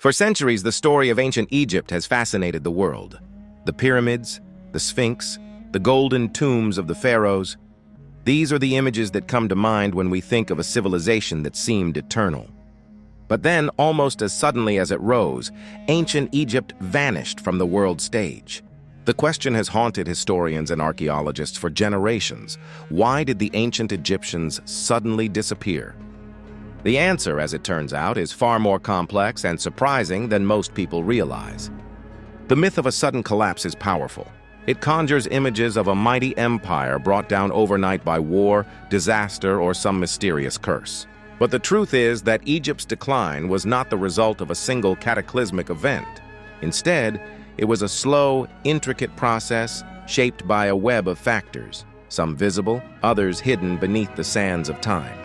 For centuries, the story of ancient Egypt has fascinated the world. The pyramids, the Sphinx, the golden tombs of the pharaohs. These are the images that come to mind when we think of a civilization that seemed eternal. But then, almost as suddenly as it rose, ancient Egypt vanished from the world stage. The question has haunted historians and archaeologists for generations. Why did the ancient Egyptians suddenly disappear? The answer, as it turns out, is far more complex and surprising than most people realize. The myth of a sudden collapse is powerful. It conjures images of a mighty empire brought down overnight by war, disaster, or some mysterious curse. But the truth is that Egypt's decline was not the result of a single cataclysmic event. Instead, it was a slow, intricate process shaped by a web of factors, some visible, others hidden beneath the sands of time.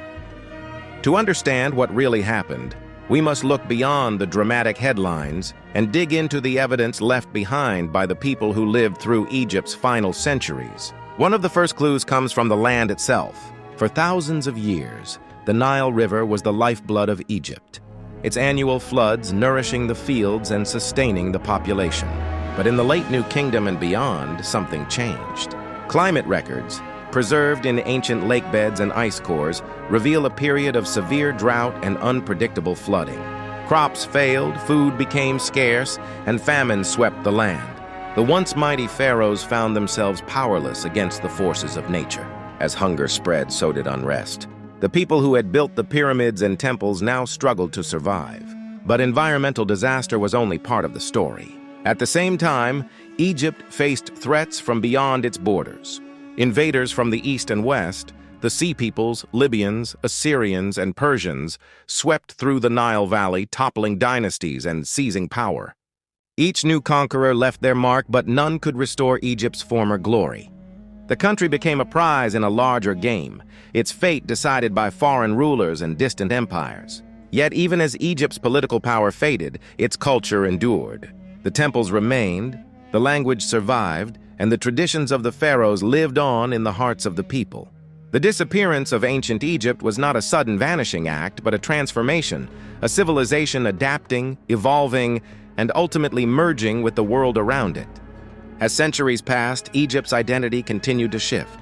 To understand what really happened, we must look beyond the dramatic headlines and dig into the evidence left behind by the people who lived through Egypt's final centuries. One of the first clues comes from the land itself. For thousands of years, the Nile River was the lifeblood of Egypt, its annual floods nourishing the fields and sustaining the population. But in the late New Kingdom and beyond, something changed. Climate records, preserved in ancient lake beds and ice cores, reveal a period of severe drought and unpredictable flooding. Crops failed, food became scarce, and famine swept the land. The once mighty pharaohs found themselves powerless against the forces of nature. As hunger spread, so did unrest. The people who had built the pyramids and temples now struggled to survive. But environmental disaster was only part of the story. At the same time, Egypt faced threats from beyond its borders. Invaders from the east and west, the Sea Peoples, Libyans, Assyrians, and Persians, swept through the Nile Valley, toppling dynasties and seizing power. Each new conqueror left their mark, but none could restore Egypt's former glory. The country became a prize in a larger game, its fate decided by foreign rulers and distant empires. Yet even as Egypt's political power faded, its culture endured. The temples remained, the language survived, and the traditions of the pharaohs lived on in the hearts of the people. The disappearance of ancient Egypt was not a sudden vanishing act, but a transformation, a civilization adapting, evolving, and ultimately merging with the world around it. As centuries passed, Egypt's identity continued to shift.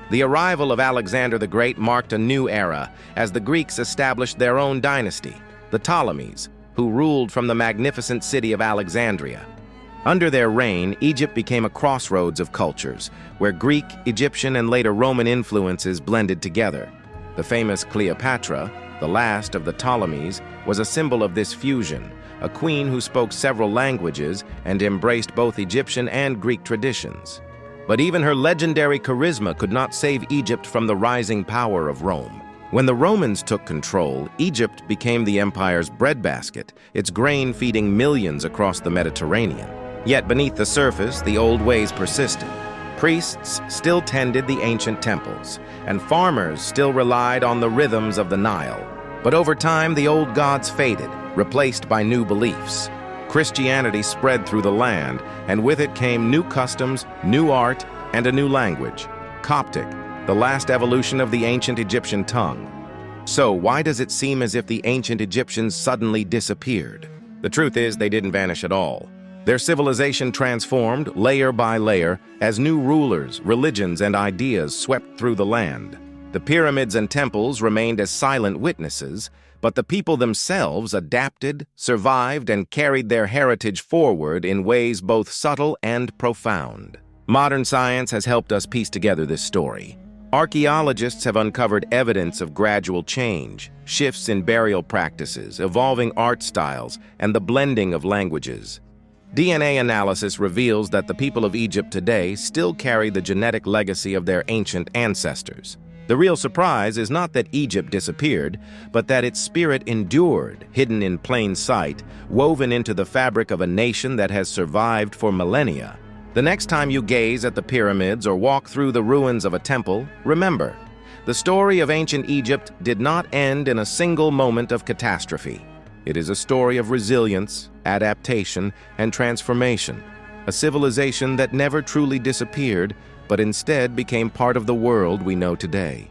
The arrival of Alexander the Great marked a new era as the Greeks established their own dynasty, the Ptolemies, who ruled from the magnificent city of Alexandria. Under their reign, Egypt became a crossroads of cultures, where Greek, Egyptian, and later Roman influences blended together. The famous Cleopatra, the last of the Ptolemies, was a symbol of this fusion, a queen who spoke several languages and embraced both Egyptian and Greek traditions. But even her legendary charisma could not save Egypt from the rising power of Rome. When the Romans took control, Egypt became the empire's breadbasket, its grain feeding millions across the Mediterranean. Yet beneath the surface, the old ways persisted. Priests still tended the ancient temples, and farmers still relied on the rhythms of the Nile. But over time, the old gods faded, replaced by new beliefs. Christianity spread through the land, and with it came new customs, new art, and a new language, Coptic, the last evolution of the ancient Egyptian tongue. So why does it seem as if the ancient Egyptians suddenly disappeared? The truth is, they didn't vanish at all. Their civilization transformed, layer by layer, as new rulers, religions, and ideas swept through the land. The pyramids and temples remained as silent witnesses, but the people themselves adapted, survived, and carried their heritage forward in ways both subtle and profound. Modern science has helped us piece together this story. Archaeologists have uncovered evidence of gradual change, shifts in burial practices, evolving art styles, and the blending of languages. DNA analysis reveals that the people of Egypt today still carry the genetic legacy of their ancient ancestors. The real surprise is not that Egypt disappeared, but that its spirit endured, hidden in plain sight, woven into the fabric of a nation that has survived for millennia. The next time you gaze at the pyramids or walk through the ruins of a temple, remember, the story of ancient Egypt did not end in a single moment of catastrophe. It is a story of resilience, adaptation, and transformation, a civilization that never truly disappeared, but instead became part of the world we know today.